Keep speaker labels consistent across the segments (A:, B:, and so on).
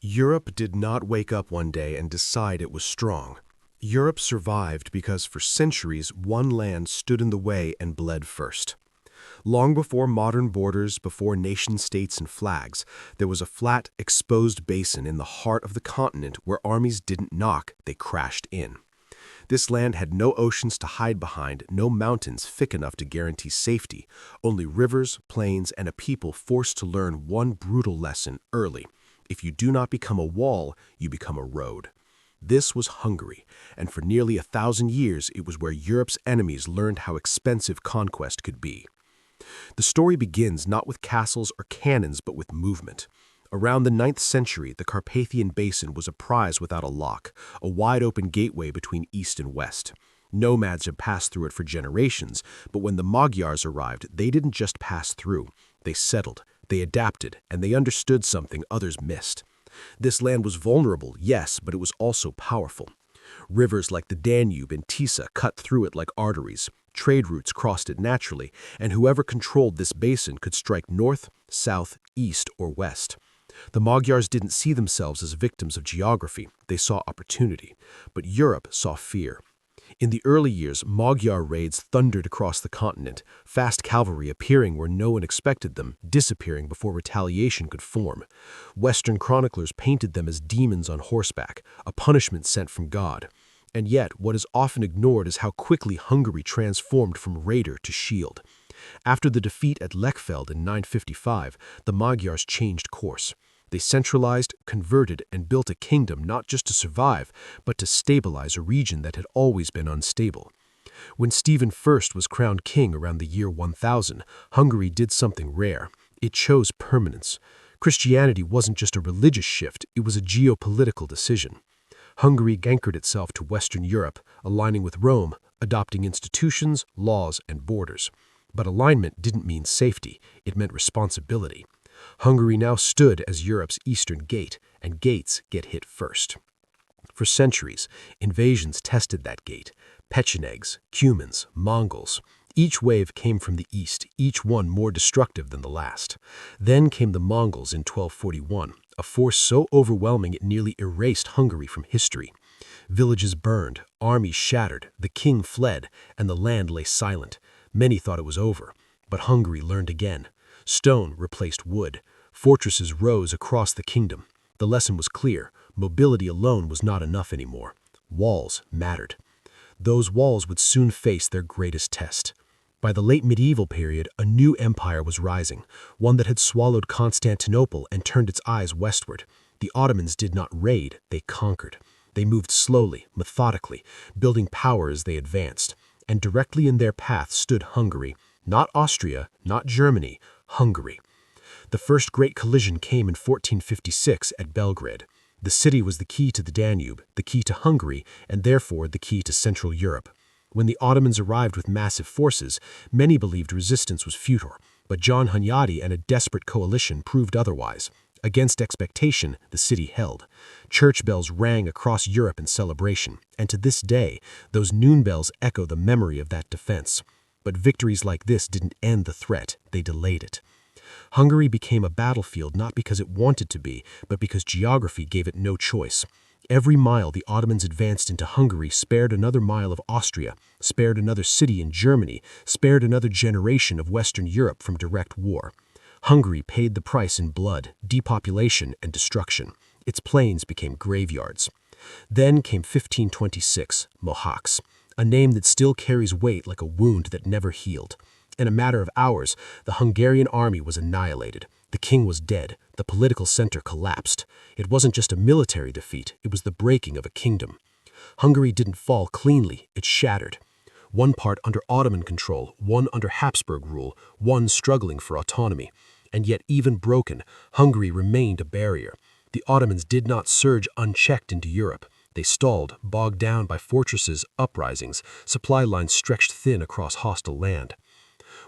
A: Europe did not wake up one day and decide it was strong. Europe survived because for centuries one land stood in the way and bled first. Long before modern borders, before nation-states and flags, there was a flat, exposed basin in the heart of the continent where armies didn't knock, they crashed in. This land had no oceans to hide behind, no mountains thick enough to guarantee safety, only rivers, plains, and a people forced to learn one brutal lesson early. If you do not become a wall, you become a road. This was Hungary, and for nearly 1,000 years it was where Europe's enemies learned how expensive conquest could be. The story begins not with castles or cannons, but with movement. Around the 9th century, the Carpathian Basin was a prize without a lock, a wide-open gateway between east and west. Nomads had passed through it for generations, but when the Magyars arrived, they didn't just pass through. They settled, they adapted, and they understood something others missed. This land was vulnerable, yes, but it was also powerful. Rivers like the Danube and Tisa cut through it like arteries. Trade routes crossed it naturally, and whoever controlled this basin could strike north, south, east, or west. The Magyars didn't see themselves as victims of geography, they saw opportunity. But Europe saw fear. In the early years, Magyar raids thundered across the continent, fast cavalry appearing where no one expected them, disappearing before retaliation could form. Western chroniclers painted them as demons on horseback, a punishment sent from God. And yet, what is often ignored is how quickly Hungary transformed from raider to shield. After the defeat at Lechfeld in 955, the Magyars changed course. They centralized, converted, and built a kingdom not just to survive, but to stabilize a region that had always been unstable. When Stephen I was crowned king around the year 1000, Hungary did something rare. It chose permanence. Christianity wasn't just a religious shift, it was a geopolitical decision. Hungary anchored itself to Western Europe, aligning with Rome, adopting institutions, laws, and borders. But alignment didn't mean safety, it meant responsibility. Hungary now stood as Europe's eastern gate, and gates get hit first. For centuries, invasions tested that gate. Pechenegs, Cumans, Mongols. Each wave came from the east, each one more destructive than the last. Then came the Mongols in 1241, a force so overwhelming it nearly erased Hungary from history. Villages burned, armies shattered, the king fled, and the land lay silent. Many thought it was over, but Hungary learned again. Stone replaced wood. Fortresses rose across the kingdom. The lesson was clear. Mobility alone was not enough anymore. Walls mattered. Those walls would soon face their greatest test. By the late medieval period, a new empire was rising, one that had swallowed Constantinople and turned its eyes westward. The Ottomans did not raid, they conquered. They moved slowly, methodically, building power as they advanced. And directly in their path stood Hungary. Not Austria, not Germany, Hungary. The first great collision came in 1456 at Belgrade. The city was the key to the Danube, the key to Hungary, and therefore the key to Central Europe. When the Ottomans arrived with massive forces, many believed resistance was futile, but John Hunyadi and a desperate coalition proved otherwise. Against expectation, the city held. Church bells rang across Europe in celebration, and to this day, those noon bells echo the memory of that defense. But victories like this didn't end the threat, they delayed it. Hungary became a battlefield not because it wanted to be, but because geography gave it no choice. Every mile the Ottomans advanced into Hungary spared another mile of Austria, spared another city in Germany, spared another generation of Western Europe from direct war. Hungary paid the price in blood, depopulation, and destruction. Its plains became graveyards. Then came 1526, Mohacs, a name that still carries weight like a wound that never healed. In a matter of hours, the Hungarian army was annihilated. The king was dead. The political center collapsed. It wasn't just a military defeat, it was the breaking of a kingdom. Hungary didn't fall cleanly, it shattered. One part under Ottoman control, one under Habsburg rule, one struggling for autonomy. And yet even broken, Hungary remained a barrier. The Ottomans did not surge unchecked into Europe. They stalled, bogged down by fortresses, uprisings, supply lines stretched thin across hostile land.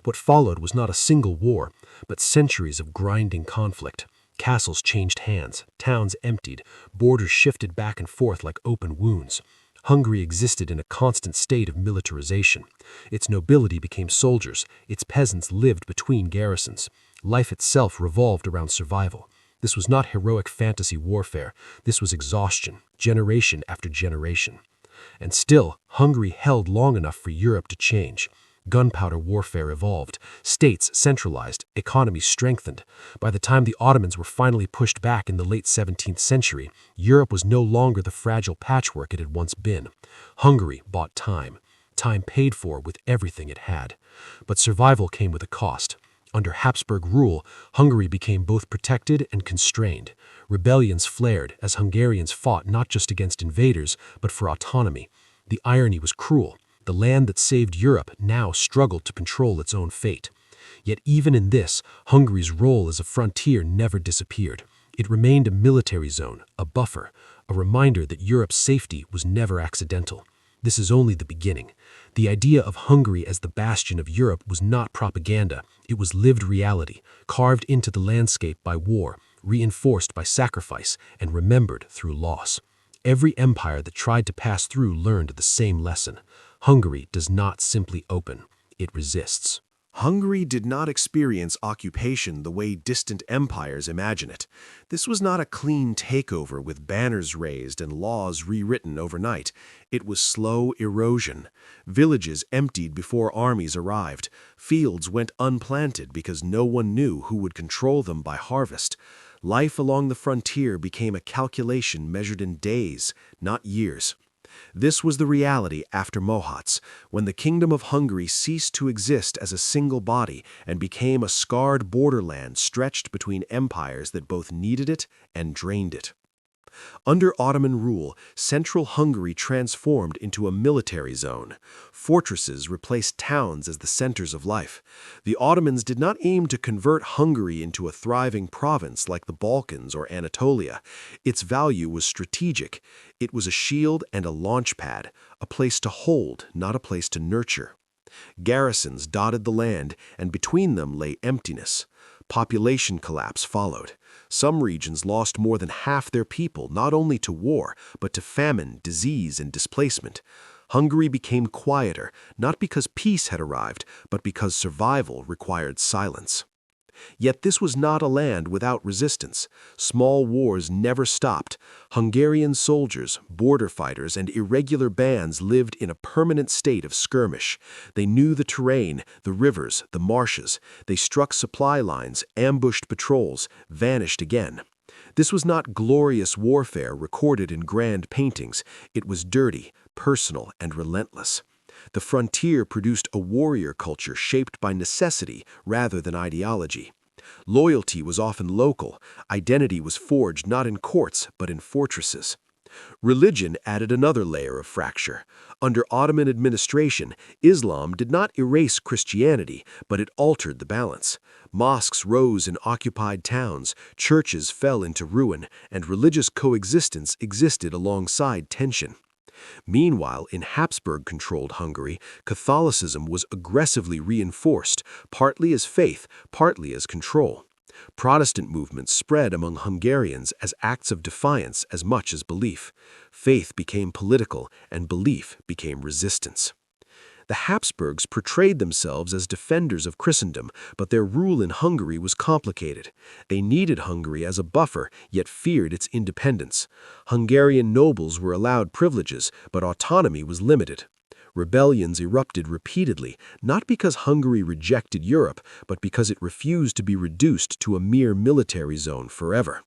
A: What followed was not a single war, but centuries of grinding conflict. Castles changed hands, towns emptied, borders shifted back and forth like open wounds. Hungary existed in a constant state of militarization. Its nobility became soldiers, its peasants lived between garrisons. Life itself revolved around survival.
B: This was not heroic fantasy warfare. This was exhaustion, generation after generation. And still, Hungary held long enough for Europe to change. Gunpowder warfare evolved, states centralized, economies strengthened. By the time the Ottomans were finally pushed back in the late 17th century, Europe was no longer the fragile patchwork it had once been. Hungary bought time. Time paid for with everything it had. But survival came with a cost. Under Habsburg rule, Hungary became both protected and constrained. Rebellions flared as Hungarians fought not just against invaders, but for autonomy. The irony was cruel. The land that saved Europe now struggled to control its own fate. Yet even in this, Hungary's role as a frontier never disappeared. It remained a military zone, a buffer, a reminder that Europe's safety was never accidental. This is only the beginning. The idea of Hungary as the bastion of Europe was not propaganda. It was lived reality, carved into the landscape by war, reinforced by sacrifice, and remembered through loss. Every empire that tried to pass through learned the same lesson. Hungary does not simply open, it resists.
A: Hungary did not experience occupation the way distant empires imagine it. This was not a clean takeover with banners raised and laws rewritten overnight. It was slow erosion. Villages emptied before armies arrived. Fields went unplanted because no one knew who would control them by harvest. Life along the frontier became a calculation measured in days, not years. This was the reality after Mohács, when the Kingdom of Hungary ceased to exist as a single body and became a scarred borderland stretched between empires that both needed it and drained it. Under Ottoman rule, central Hungary transformed into a military zone. Fortresses replaced towns as the centers of life. The Ottomans did not aim to convert Hungary into a thriving province like the Balkans or Anatolia. Its value was strategic. It was a shield and a launch pad, a place to hold, not a place to nurture. Garrisons dotted the land, and between them lay emptiness. Population collapse followed. Some regions lost more than half their people, not only to war, but to famine, disease, and displacement. Hungary became quieter, not because peace had arrived, but because survival required silence. Yet this was not a land without resistance. Small wars never stopped. Hungarian soldiers, border fighters, and irregular bands lived in a permanent state of skirmish. They knew the terrain, the rivers, the marshes. They struck supply lines, ambushed patrols, vanished again. This was not glorious warfare recorded in grand paintings. It was dirty, personal, and relentless. The frontier produced a warrior culture shaped by necessity rather than ideology. Loyalty was often local. Identity was forged not in courts but in fortresses. Religion added another layer of fracture. Under Ottoman administration, Islam did not erase Christianity, but it altered the balance. Mosques rose in occupied towns, churches fell into ruin, and religious coexistence existed alongside tension. Meanwhile, in Habsburg-controlled Hungary, Catholicism was aggressively reinforced, partly as faith, partly as control. Protestant movements spread among Hungarians as acts of defiance as much as belief. Faith became political, and belief became resistance. The Habsburgs portrayed themselves as defenders of Christendom, but their rule in Hungary was complicated. They needed Hungary as a buffer, yet feared its independence. Hungarian nobles were allowed privileges, but autonomy was limited. Rebellions erupted repeatedly, not because Hungary rejected Europe, but because it refused to be reduced to a mere military zone forever.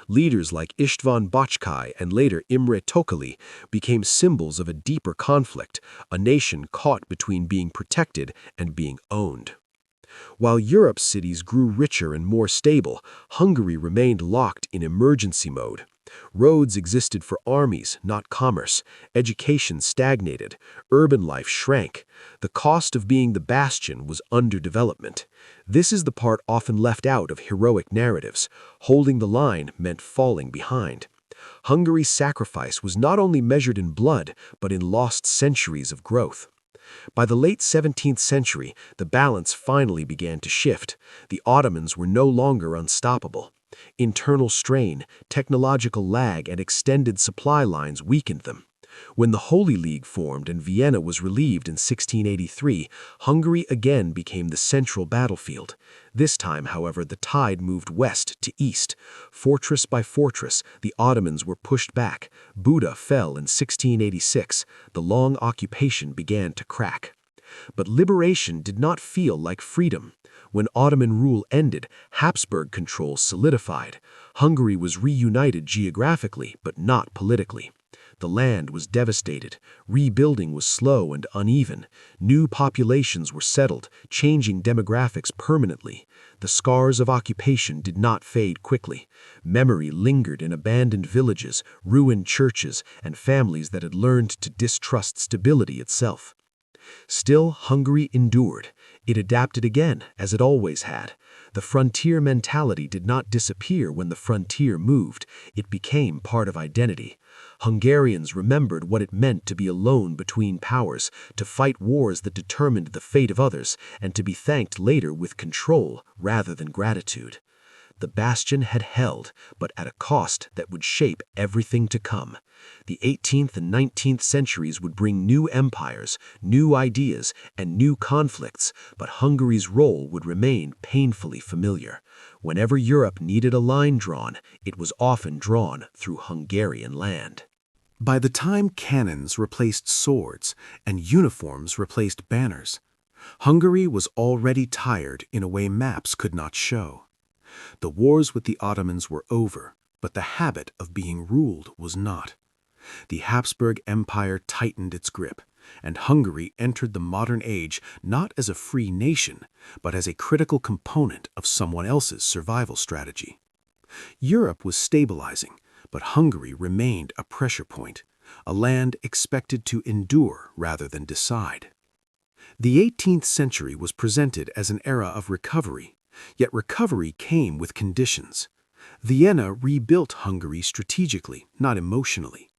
A: Leaders like István Bácskai and later Imre Tokely became symbols of a deeper conflict, a nation caught between being protected and being owned. While Europe's cities grew richer and more stable, Hungary remained locked in emergency mode. Roads existed for armies, not commerce. Education stagnated. Urban life shrank. The cost of being the bastion was underdevelopment. This is the part often left out of heroic narratives. Holding the line meant falling behind. Hungary's sacrifice was not only measured in blood, but in lost centuries of growth. By the late 17th century, the balance finally began to shift. The Ottomans were no longer unstoppable. Internal strain, technological lag, and extended supply lines weakened them. When the Holy League formed and Vienna was relieved in 1683, Hungary again became the central battlefield. This time, however, the tide moved west to east. Fortress by fortress, the Ottomans were pushed back. Buda fell in 1686. The long occupation began to crack. But liberation did not feel like freedom. When Ottoman rule ended, Habsburg control solidified. Hungary was reunited geographically, but not politically. The land was devastated. Rebuilding was slow and uneven. New populations were settled, changing demographics permanently. The scars of occupation did not fade quickly. Memory lingered in abandoned villages, ruined churches, and families that had learned to distrust stability itself. Still, Hungary endured. It adapted again, as it always had. The frontier mentality did not disappear when the frontier moved. It became part of identity. Hungarians remembered what it meant to be alone between powers, to fight wars that determined the fate of others, and to be thanked later with control rather than gratitude. The Bastion had held, but at a cost that would shape everything to come. The 18th and 19th centuries would bring new empires, new ideas, and new conflicts, but Hungary's role would remain painfully familiar. Whenever Europe needed a line drawn, it was often drawn through Hungarian land.
C: By the time cannons replaced swords and uniforms replaced banners, Hungary was already tired in a way maps could not show. The wars with the Ottomans were over, but the habit of being ruled was not. The Habsburg Empire tightened its grip, and Hungary entered the modern age not as a free nation, but as a critical component of someone else's survival strategy. Europe was stabilizing, but Hungary remained a pressure point, a land expected to endure rather than decide. The 18th century was presented as an era of recovery, yet recovery came with conditions. Vienna rebuilt Hungary strategically, not emotionally.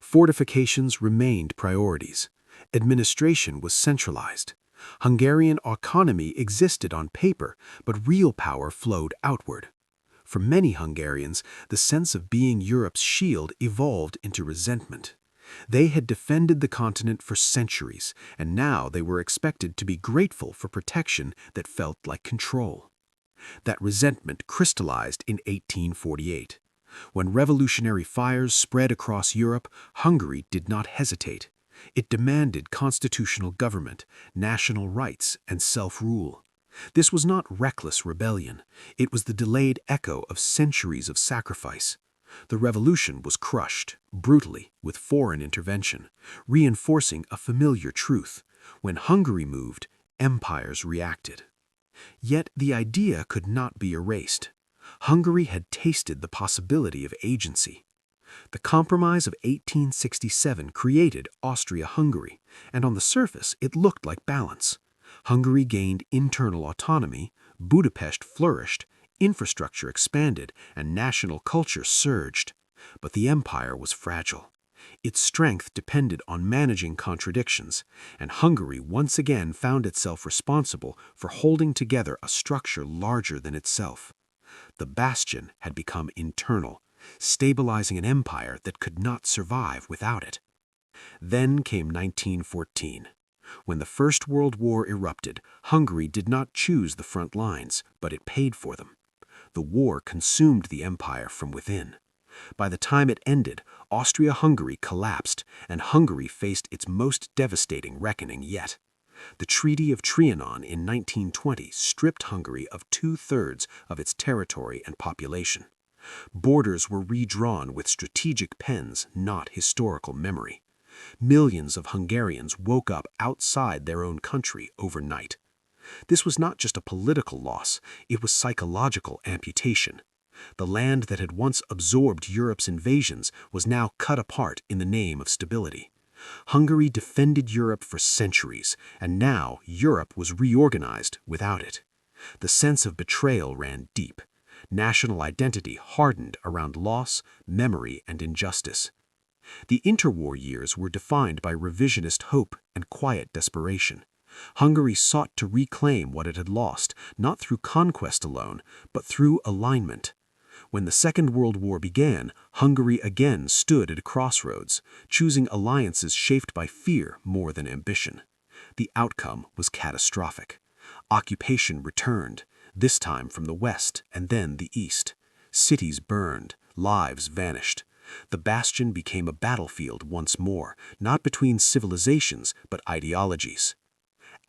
C: Fortifications remained priorities. Administration was centralized. Hungarian autonomy existed on paper, but real power flowed outward. For many Hungarians, the sense of being Europe's shield evolved into resentment. They had defended the continent for centuries, and now they were expected to be grateful for protection that felt like control. That resentment crystallized in 1848. When revolutionary fires spread across Europe, Hungary did not hesitate. It demanded constitutional government, national rights, and self-rule. This was not reckless rebellion. It was the delayed echo of centuries of sacrifice. The revolution was crushed, brutally, with foreign intervention, reinforcing a familiar truth. When Hungary moved, empires reacted. Yet the idea could not be erased. Hungary had tasted the possibility of agency. The Compromise of 1867 created Austria-Hungary, and on the surface it looked like balance. Hungary gained internal autonomy, Budapest flourished, infrastructure expanded, and national culture surged. But the empire was fragile. Its strength depended on managing contradictions, and Hungary once again found itself responsible for holding together a structure larger than itself. The Bastion had become internal, stabilizing an empire that could not survive without it. Then came 1914. When the First World War erupted, Hungary did not choose the front lines, but it paid for them. The war consumed the empire from within. By the time it ended, Austria-Hungary collapsed, and Hungary faced its most devastating reckoning yet. The Treaty of Trianon in 1920 stripped Hungary of 2/3 of its territory and population. Borders were redrawn with strategic pens, not historical memory. Millions of Hungarians woke up outside their own country overnight. This was not just a political loss, it was psychological amputation. The land that had once absorbed Europe's invasions was now cut apart in the name of stability. Hungary defended Europe for centuries, and now Europe was reorganized without it. The sense of betrayal ran deep. National identity hardened around loss, memory, and injustice. The interwar years were defined by revisionist hope and quiet desperation. Hungary sought to reclaim what it had lost, not through conquest alone, but through alignment. When the Second World War began, Hungary again stood at a crossroads, choosing alliances shaped by fear more than ambition. The outcome was catastrophic. Occupation returned, this time from the west and then the east. Cities burned, lives vanished. The Bastion became a battlefield once more, not between civilizations but ideologies.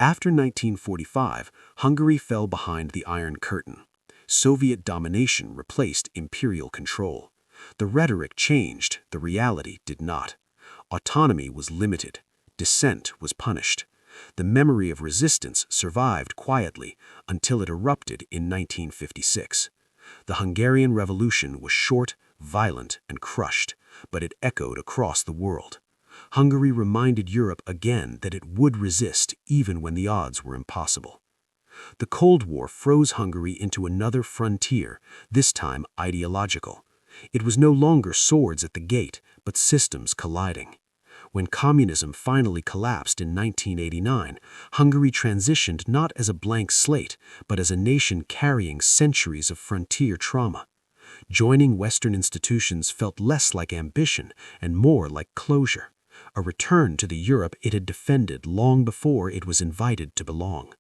C: After 1945, Hungary fell behind the Iron Curtain. Soviet domination replaced imperial control. The rhetoric changed, the reality did not. Autonomy was limited. Dissent was punished. The memory of resistance survived quietly until it erupted in 1956. The Hungarian Revolution was short, violent, and crushed, but it echoed across the world. Hungary reminded Europe again that it would resist even when the odds were impossible. The Cold War froze Hungary into another frontier, this time ideological. It was no longer swords at the gate, but systems colliding. When communism finally collapsed in 1989, Hungary transitioned not as a blank slate, but as a nation carrying centuries of frontier trauma. Joining Western institutions felt less like ambition and more like closure, a return to the Europe it had defended long before it was invited to belong.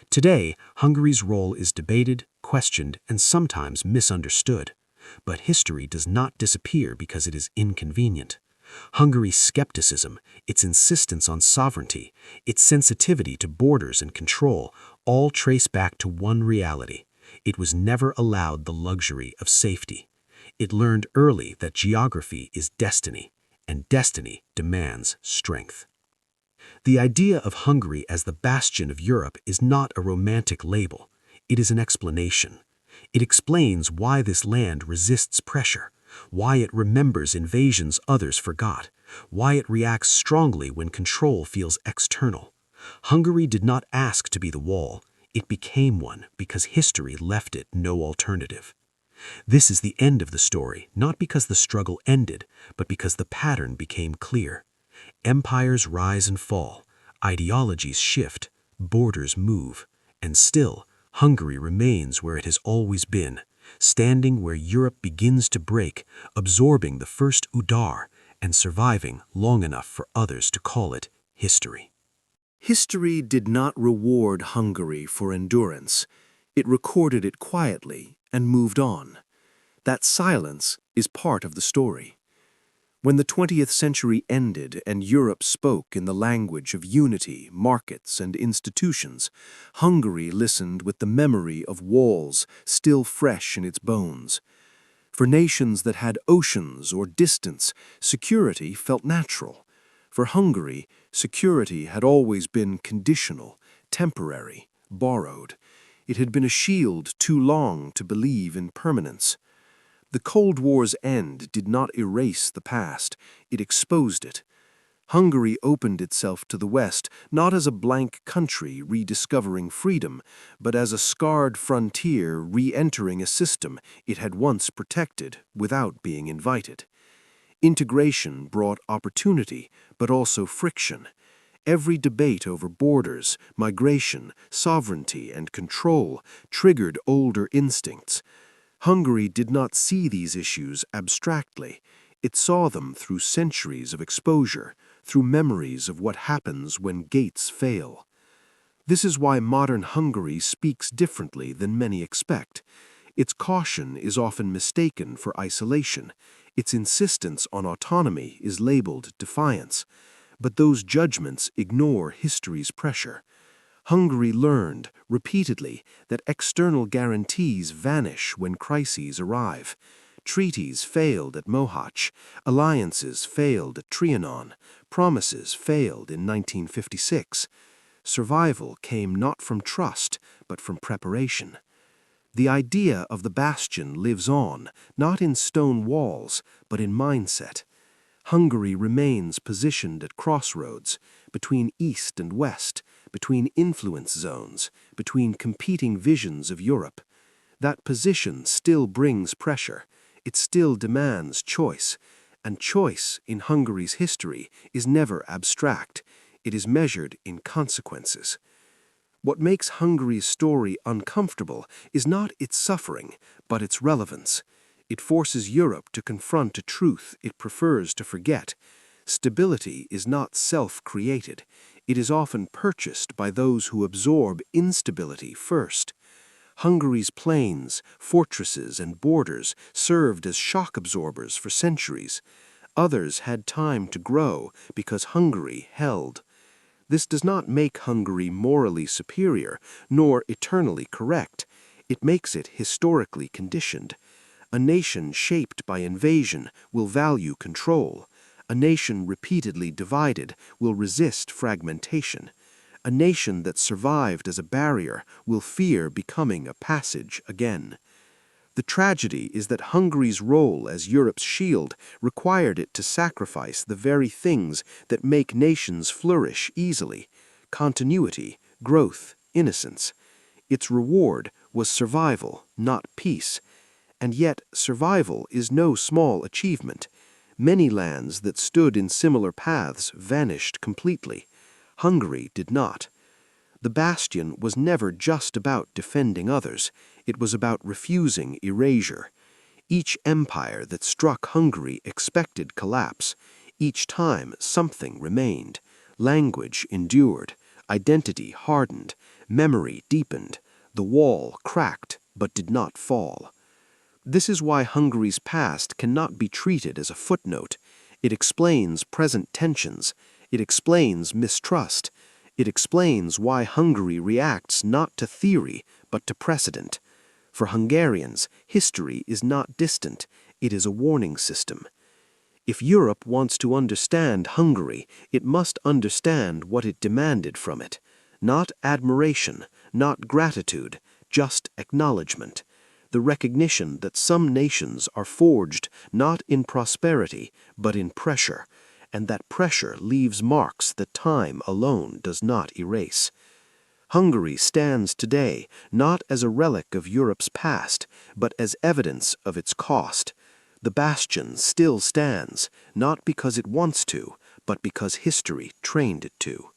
C: Today, Hungary's role is debated, questioned, and sometimes misunderstood. But history does not disappear because it is inconvenient. Hungary's skepticism, its insistence on sovereignty, its sensitivity to borders and control, all trace back to one reality. It was never allowed the luxury of safety. It learned early that geography is destiny, and destiny demands strength. The idea of Hungary as the bastion of Europe is not a romantic label. It is an explanation. It explains why this land resists pressure, why it remembers invasions others forgot, why it reacts strongly when control feels external. Hungary did not ask to be the wall. It became one because history left it no alternative. This is the end of the story, not because the struggle ended, but because the pattern became clear. Empires rise and fall, ideologies shift, borders move, and still, Hungary remains where it has always been, standing where Europe begins to break, absorbing the first udar, and surviving long enough for others to call it history.
A: History did not reward Hungary for endurance. It recorded it quietly and moved on. That silence is part of the story. When the 20th century ended and Europe spoke in the language of unity, markets, and institutions, Hungary listened with the memory of walls still fresh in its bones. For nations that had oceans or distance, security felt natural. For Hungary, security had always been conditional, temporary, borrowed. It had been a shield too long to believe in permanence. The Cold War's end did not erase the past, it exposed it. Hungary opened itself to the West not as a blank country rediscovering freedom, but as a scarred frontier re-entering a system it had once protected without being invited. Integration brought opportunity, but also friction. Every debate over borders, migration, sovereignty, and control triggered older instincts. Hungary did not see these issues abstractly. It saw them through centuries of exposure, through memories of what happens when gates fail. This is why modern Hungary speaks differently than many expect. Its caution is often mistaken for isolation. Its insistence on autonomy is labeled defiance. But those judgments ignore history's pressure. Hungary learned, repeatedly, that external guarantees vanish when crises arrive. Treaties failed at Mohacs, alliances failed at Trianon, promises failed in 1956. Survival came not from trust, but from preparation. The idea of the bastion lives on, not in stone walls, but in mindset. Hungary remains positioned at crossroads, between East and West, between influence zones, between competing visions of Europe. That position still brings pressure. It still demands choice. And choice in Hungary's history is never abstract. It is measured in consequences. What makes Hungary's story uncomfortable is not its suffering, but its relevance.
C: It forces Europe to confront a truth it prefers to forget. Stability is not self-created. It is often purchased by those who absorb instability first. Hungary's plains, fortresses, and borders served as shock absorbers for centuries. Others had time to grow because Hungary held. This does not make Hungary morally superior, nor eternally correct. It makes it historically conditioned. A nation shaped by invasion will value control. A nation repeatedly divided will resist fragmentation. A nation that survived as a barrier will fear becoming a passage again. The tragedy is that Hungary's role as Europe's shield required it to sacrifice the very things that make nations flourish easily: continuity, growth, innocence. Its reward was survival, not peace. And yet survival is no small achievement. Many lands that stood in similar paths vanished completely. Hungary did not. The Bastion was never just about defending others. It was about refusing erasure. Each empire that struck Hungary expected collapse. Each time something remained. Language endured. Identity hardened. Memory deepened. The wall cracked but did not fall. This is why Hungary's past cannot be treated as a footnote. It explains present tensions. It explains mistrust. It explains why Hungary reacts not to theory, but to precedent. For Hungarians, history is not distant. It is a warning system. If Europe wants to understand Hungary, it must understand what it demanded from it. Not admiration, not gratitude, just acknowledgement. The recognition that some nations are forged not in prosperity, but in pressure, and that pressure leaves marks that time alone does not erase. Hungary stands today not as a relic of Europe's past, but as evidence of its cost. The Bastion still stands, not because it wants to, but because history trained it to.